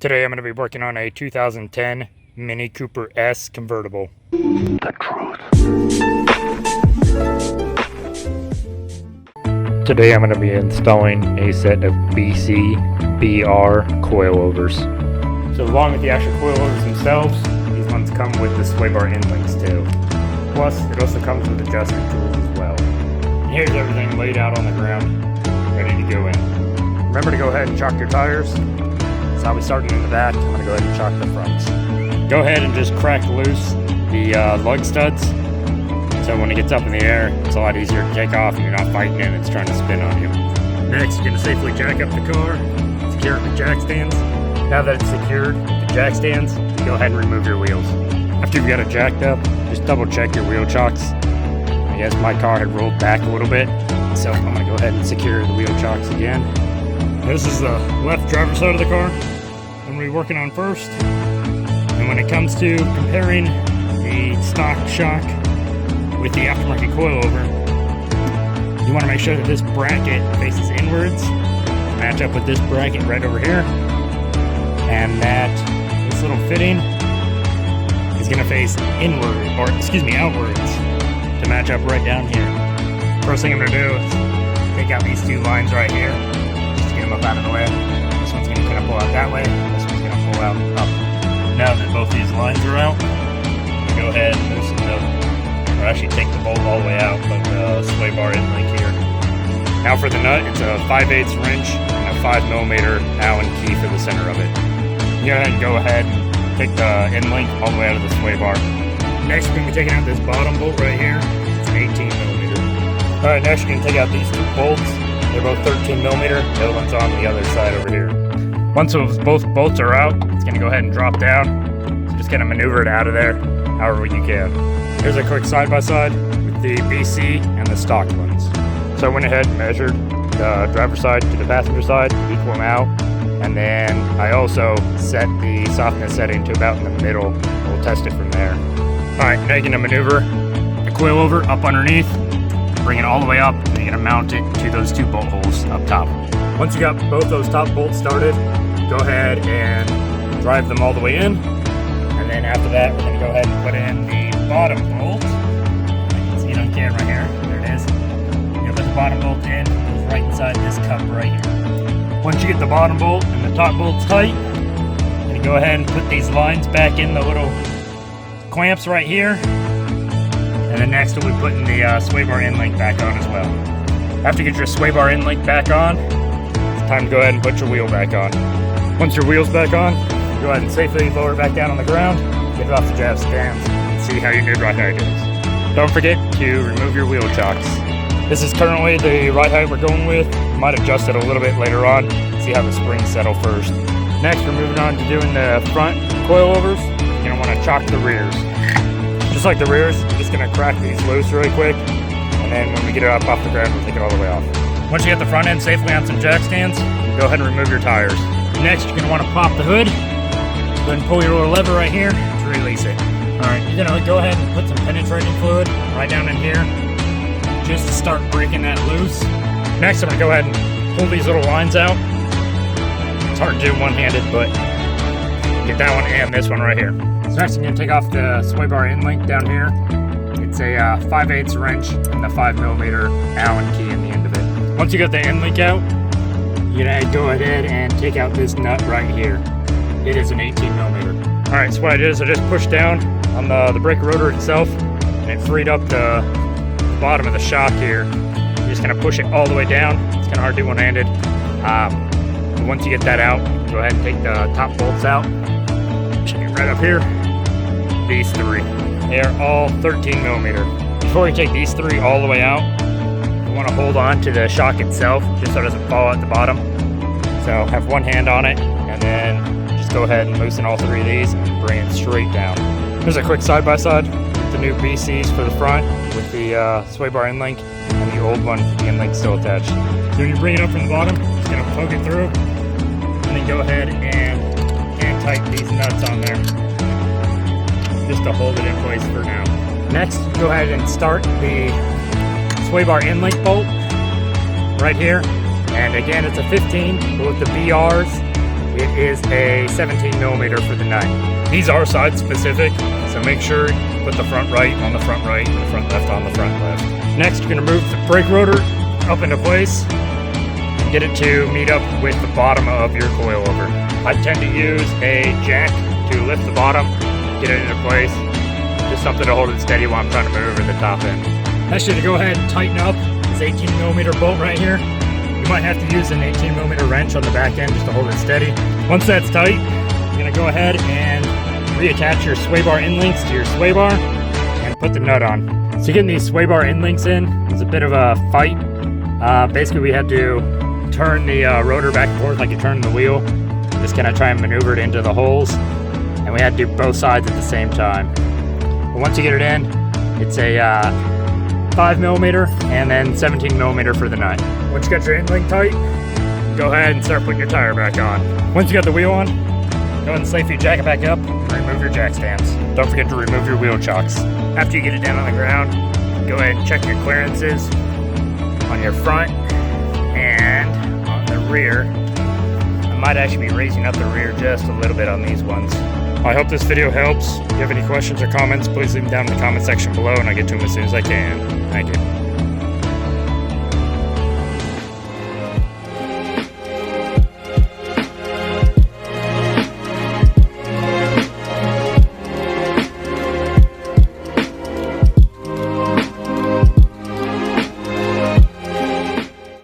Today I'm going to be working on a 2010 Mini Cooper S convertible. The truth. Today I'm going to be installing a set of BC BR Coilovers. So along with the actual coilovers themselves, these ones come with the sway bar end links too. Plus it also comes with adjustment tools as well. And here's everything laid out on the ground, ready to go in. Remember to go ahead and chalk your tires. So I'll be starting in the back. I'm going to go ahead and chalk the fronts. Go ahead and just crack loose the lug studs. So when it gets up in the air, it's a lot easier to take off and you're not fighting it and it's trying to spin on you. Next, you're going to safely jack up the car, secure it with jack stands. Now that it's secured with the jack stands, you go ahead and remove your wheels. After you've got it jacked up, just double check your wheel chocks. I guess my car had rolled back a little bit, so I'm going to go ahead and secure the wheel chocks again. This is the left driver's side of the car I'm going to be working on first. And when it comes to comparing the stock shock with the aftermarket coilover, you want to make sure that this bracket faces inwards, match up with this bracket right over here, and that this little fitting is going to face inward, or outwards, to match up right down here. First thing I'm going to do is take out these two lines right here. Get them up out of the way. This one's going to kind of pull out that way. This one's going to pull out up. Now that both these lines are out, go ahead and loosen or actually take the bolt all the way out, but the sway bar end link here. Now for the nut, it's a 5/8 wrench and a 5mm Allen key for the center of it. Go ahead and take the end link all the way out of the sway bar. Next, we're going to be taking out this bottom bolt right here. It's an 18mm. Alright, next you're going to take out these two bolts. They're both 13mm, the other one's on the other side over here. Once both bolts are out, it's going to go ahead and drop down. So just kind of maneuver it out of there however you can. Here's a quick side-by-side with the BC and the stock ones. So I went ahead and measured the driver's side to the passenger side, equal them out, and then I also set the softness setting to about in the middle. We'll test it from there. Alright, now you're going to maneuver the coilover up underneath, bring it all the way up, and you're going to mount it to those two bolt holes up top. Once you got both those top bolts started, go ahead and drive them all the way in. And then after that, we're going to go ahead and put in the bottom bolt. You can see it on camera here. There it is. You're going to put the bottom bolt in. It goes right inside this cup right here. Once you get the bottom bolt and the top bolts tight, you're going to go ahead and put these lines back in the little clamps right here. And then next we'll be putting the sway bar end link back on as well. After you get your sway bar end link back on, it's time to go ahead and put your wheel back on. Once your wheel's back on, go ahead and safely lower it back down on the ground, get it off the jack stands, and see how your new ride height is. Don't forget to remove your wheel chocks. This is currently the ride height we're going with. Might adjust it a little bit later on, see how the springs settle first. Next, we're moving on to doing the front coilovers. You're going to want to chalk the rears. Just like the rears, we're just going to crack these loose really quick, and then when we get it up off the ground, we'll take it all the way off. Once you get the front end safely on some jack stands, go ahead and remove your tires. Next, you're going to want to pop the hood. Go ahead and pull your little lever right here to release it. Alright, you're going to go ahead and put some penetrating fluid right down in here, just to start breaking that loose. Next, I'm going to go ahead and pull these little lines out. It's hard to do one-handed, but get that one and this one right here. So next, I'm going to take off the sway bar end link down here. It's a 5/8 wrench and the 5mm Allen key in the end of it. Once you got the end link out, you're going to go ahead and take out this nut right here. It is an 18mm. Alright, so what I did is I just pushed down on the brake rotor itself, and it freed up the bottom of the shock here. You're just going to push it all the way down. It's kind of hard to do one-handed. Once you get that out, go ahead and take the top bolts out. Check it right up here. These three. They are all 13mm. Before you take these three all the way out, you want to hold on to the shock itself just so it doesn't fall at the bottom. So have one hand on it, and then just go ahead and loosen all three of these and bring it straight down. Here's a quick side-by-side with the new BCs for the front with the sway bar end link, and the old one with the end link still attached. So when you bring it up from the bottom, it's going to poke it through, and then go ahead and tighten these nuts on there just to hold it in place for now. Next, go ahead and start the sway bar end link bolt right here. And again, it's a 15, but with the BRs, It is a 17 millimeter for the nut. These are side specific, so make sure you put the front right on the front right and the front left on the front left. Next, you're going to move the brake rotor up into place and get it to meet up with the bottom of your coilover. I tend to use a jack to lift the bottom, get it into place, just something to hold it steady while I'm trying to maneuver the top end. Next, you're going to go ahead and tighten up this 18 millimeter bolt right here. You might have to use an 18 millimeter wrench on the back end just to hold it steady. Once that's tight, you're going to go ahead and reattach your sway bar end links to your sway bar and put the nut on. So getting these sway bar end links in was a bit of a fight. Basically, we had to turn the rotor back and forth like you turn the wheel. Just kind of try and maneuver it into the holes. And we had to do both sides at the same time. But once you get it in, it's a 5 millimeter and then 17 millimeter for the nut. Once you got your end link tight, go ahead and start putting your tire back on. Once you got the wheel on, go ahead and safely jack it back up and remove your jack stands. Don't forget to remove your wheel chocks. After you get it down on the ground, go ahead and check your clearances on your front and on the rear. I might actually be raising up the rear just a little bit on these ones. I hope this video helps. If you have any questions or comments, please leave them down in the comment section below and I'll get to them as soon as I can. Thank you.